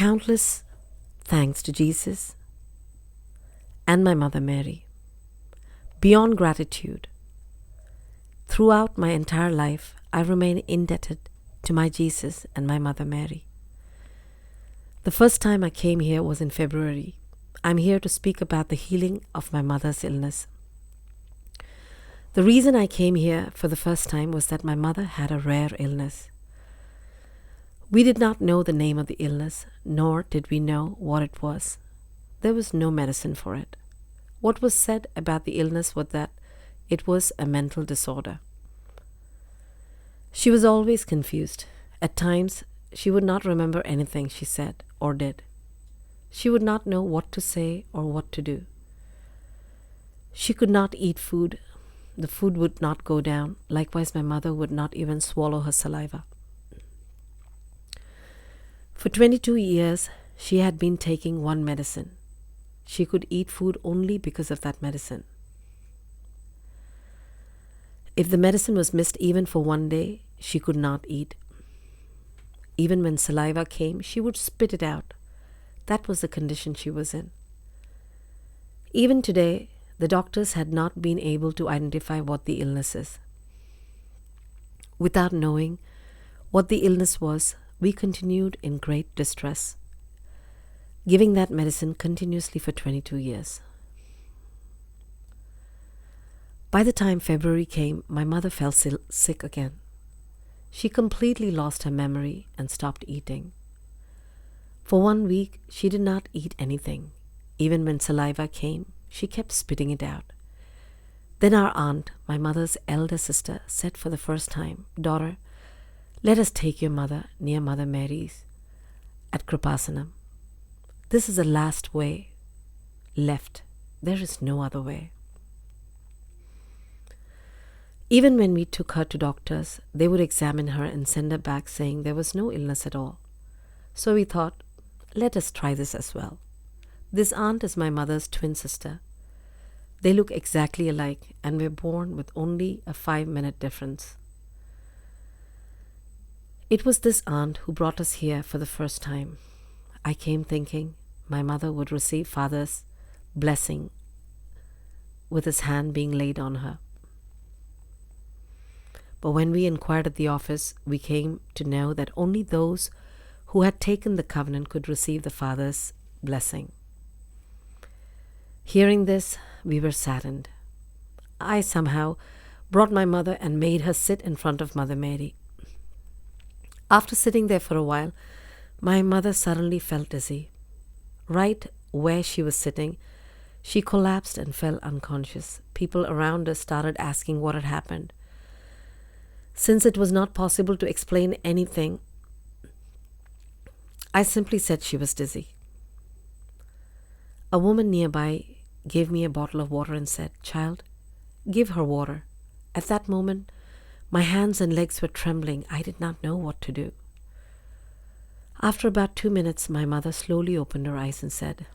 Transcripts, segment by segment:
Countless thanks to Jesus and my Mother Mary. Beyond gratitude, throughout my entire life, I remain indebted to my Jesus and my Mother Mary. The first time I came here was in February. I'm here to speak about the healing of my mother's illness. The reason I came here for the first time was that my mother had a rare illness. We did not know the name of the illness, nor did we know what it was. There was no medicine for it. What was said about the illness was that it was a mental disorder. She was always confused. At times, she would not remember anything she said or did. She would not know what to say or what to do. She could not eat food. The food would not go down. Likewise, my mother would not even swallow her saliva. For 22 years, she had been taking one medicine. She could eat food only because of that medicine. If the medicine was missed even for one day, she could not eat. Even when saliva came, she would spit it out. That was the condition she was in. Even today, the doctors had not been able to identify what the illness is. Without knowing what the illness was, we continued in great distress, giving that medicine continuously for 22 years. By the time February came, my mother fell sick again. She completely lost her memory and stopped eating. For 1 week, she did not eat anything. Even when saliva came, she kept spitting it out. Then our aunt, my mother's elder sister, said for the first time, "Daughter, let us take your mother near Mother Mary's at Kreupasanam. This is the last way left. There is no other way." Even when we took her to doctors, they would examine her and send her back saying there was no illness at all. So we thought, let us try this as well. This aunt is my mother's twin sister. They look exactly alike and were born with only a 5-minute difference. It was this aunt who brought us here for the first time. I came thinking my mother would receive Father's blessing with his hand being laid on her. But when we inquired at the office, we came to know that only those who had taken the covenant could receive the Father's blessing. Hearing this, we were saddened. I somehow brought my mother and made her sit in front of Mother Mary. After sitting there for a while, my mother suddenly felt dizzy. Right where she was sitting, she collapsed and fell unconscious. People around us started asking what had happened. Since it was not possible to explain anything, I simply said she was dizzy. A woman nearby gave me a bottle of water and said, "Child, give her water." At that moment, my hands and legs were trembling. I did not know what to do. After about 2 minutes, my mother slowly opened her eyes and said,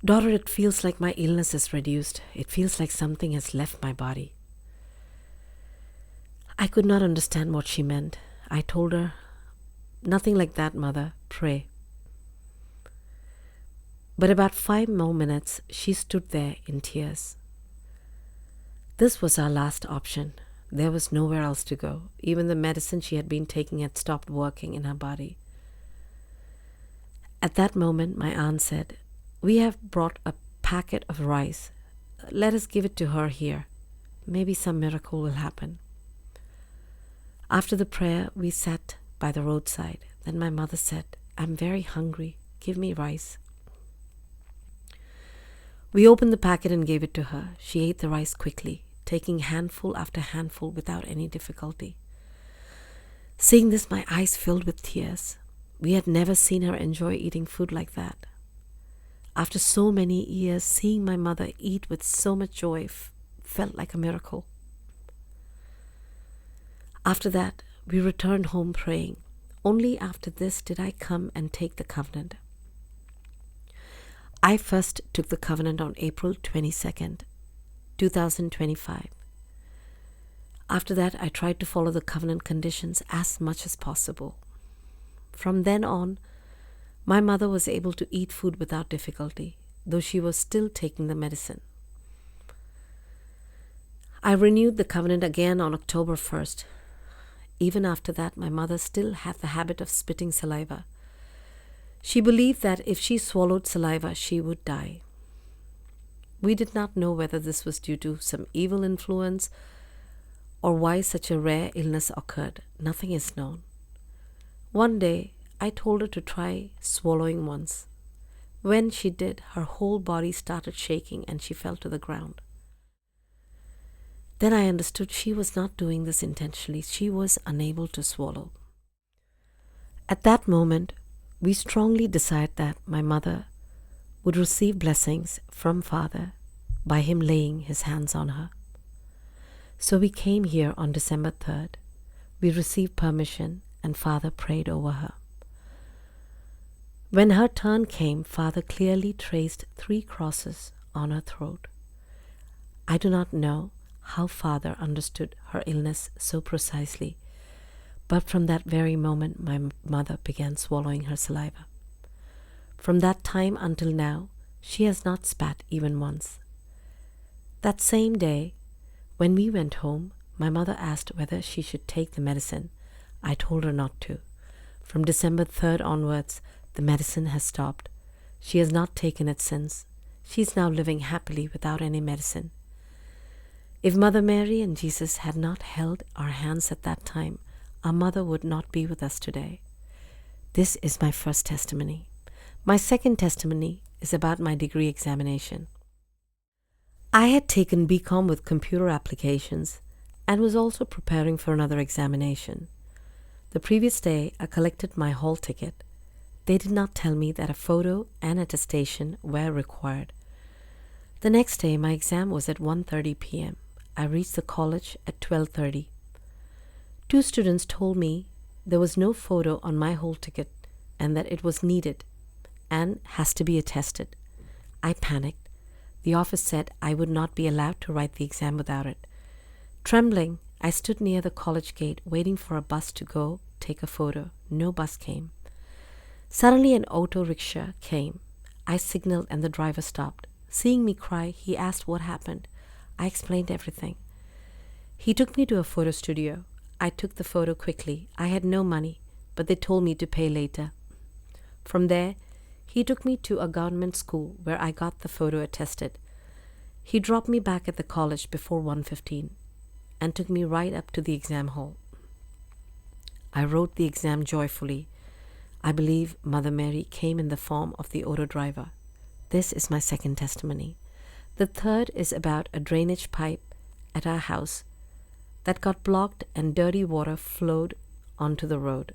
"Daughter, it feels like my illness is reduced. It feels like something has left my body." I could not understand what she meant. I told her, "Nothing like that, Mother. Pray." But about 5 more minutes, she stood there in tears. This was our last option. There was nowhere else to go. Even the medicine she had been taking had stopped working in her body. At that moment, my aunt said, "We have brought a packet of rice. Let us give it to her here. Maybe some miracle will happen." After the prayer, we sat by the roadside. Then my mother said, "I'm very hungry. Give me rice." We opened the packet and gave it to her. She ate the rice quickly, taking handful after handful without any difficulty. Seeing this, my eyes filled with tears. We had never seen her enjoy eating food like that. After so many years, seeing my mother eat with so much joy felt like a miracle. After that, we returned home praying. Only after this did I come and take the covenant. I first took the covenant on April 22nd, 2025. After that, I tried to follow the covenant conditions as much as possible. From then on, my mother was able to eat food without difficulty, though she was still taking the medicine. I renewed the covenant again on October 1st. Even after that, my mother still had the habit of spitting saliva. She believed that if she swallowed saliva, she would die. We did not know whether this was due to some evil influence or why such a rare illness occurred. Nothing is known. One day, I told her to try swallowing once. When she did, her whole body started shaking and she fell to the ground. Then I understood she was not doing this intentionally. She was unable to swallow. At that moment, we strongly decided that my mother would receive blessings from Father by him laying his hands on her. So we came here on December 3rd. We received permission and Father prayed over her. When her turn came, Father clearly traced 3 crosses on her throat. I do not know how Father understood her illness so precisely, but from that very moment my mother began swallowing her saliva. From that time until now, she has not spat even once. That same day, when we went home, my mother asked whether she should take the medicine. I told her not to. From December 3rd onwards, the medicine has stopped. She has not taken it since. She is now living happily without any medicine. If Mother Mary and Jesus had not held our hands at that time, our mother would not be with us today. This is my first testimony. My second testimony is about my degree examination. I had taken BCom with computer applications and was also preparing for another examination. The previous day, I collected my hall ticket. They did not tell me that a photo and attestation were required. The next day, my exam was at 1:30 p.m. I reached the college at 12:30. 2 students told me there was no photo on my hall ticket and that it was needed and has to be attested. I panicked. The office said I would not be allowed to write the exam without it. Trembling, I stood near the college gate waiting for a bus to go take a photo. No bus came. Suddenly an auto rickshaw came. I signaled and the driver stopped. Seeing me cry, he asked what happened. I explained everything. He took me to a photo studio. I took the photo quickly. I had no money, but they told me to pay later. From there, he took me to a government school where I got the photo attested. He dropped me back at the college before 1:15 and took me right up to the exam hall. I wrote the exam joyfully. I believe Mother Mary came in the form of the auto driver. This is my second testimony. The third is about a drainage pipe at our house that got blocked and dirty water flowed onto the road.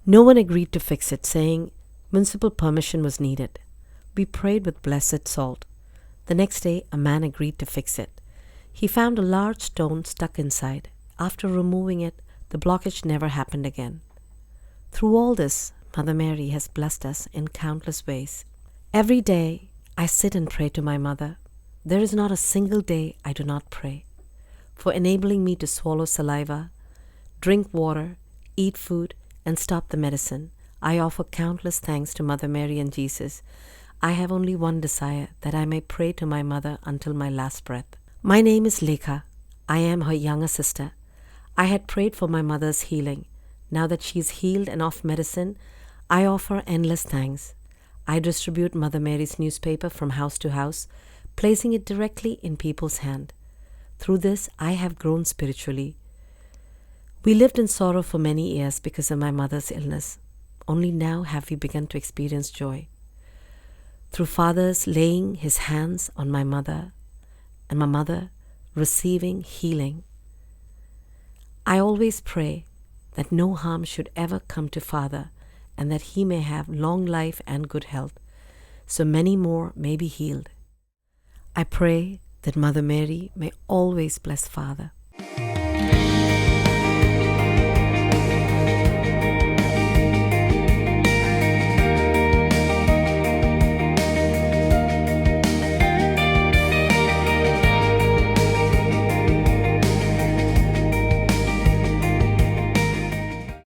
No one agreed to fix it, saying municipal permission was needed. We prayed with blessed salt. The next day, a man agreed to fix it. He found a large stone stuck inside. After removing it, the blockage never happened again. Through all this, Mother Mary has blessed us in countless ways. Every day, I sit and pray to my mother. There is not a single day I do not pray. For enabling me to swallow saliva, drink water, eat food, and stop the medicine, I offer countless thanks to Mother Mary and Jesus. I have only one desire, that I may pray to my mother until my last breath. My name is Lekha. I am her younger sister. I had prayed for my mother's healing. Now that she is healed and off medicine, I offer endless thanks. I distribute Mother Mary's newspaper from house to house, placing it directly in people's hand. Through this, I have grown spiritually. We lived in sorrow for many years because of my mother's illness. Only now have we begun to experience joy. Through Father's laying his hands on my mother and my mother receiving healing, I always pray that no harm should ever come to Father and that he may have long life and good health, so many more may be healed. I pray that Mother Mary may always bless Father.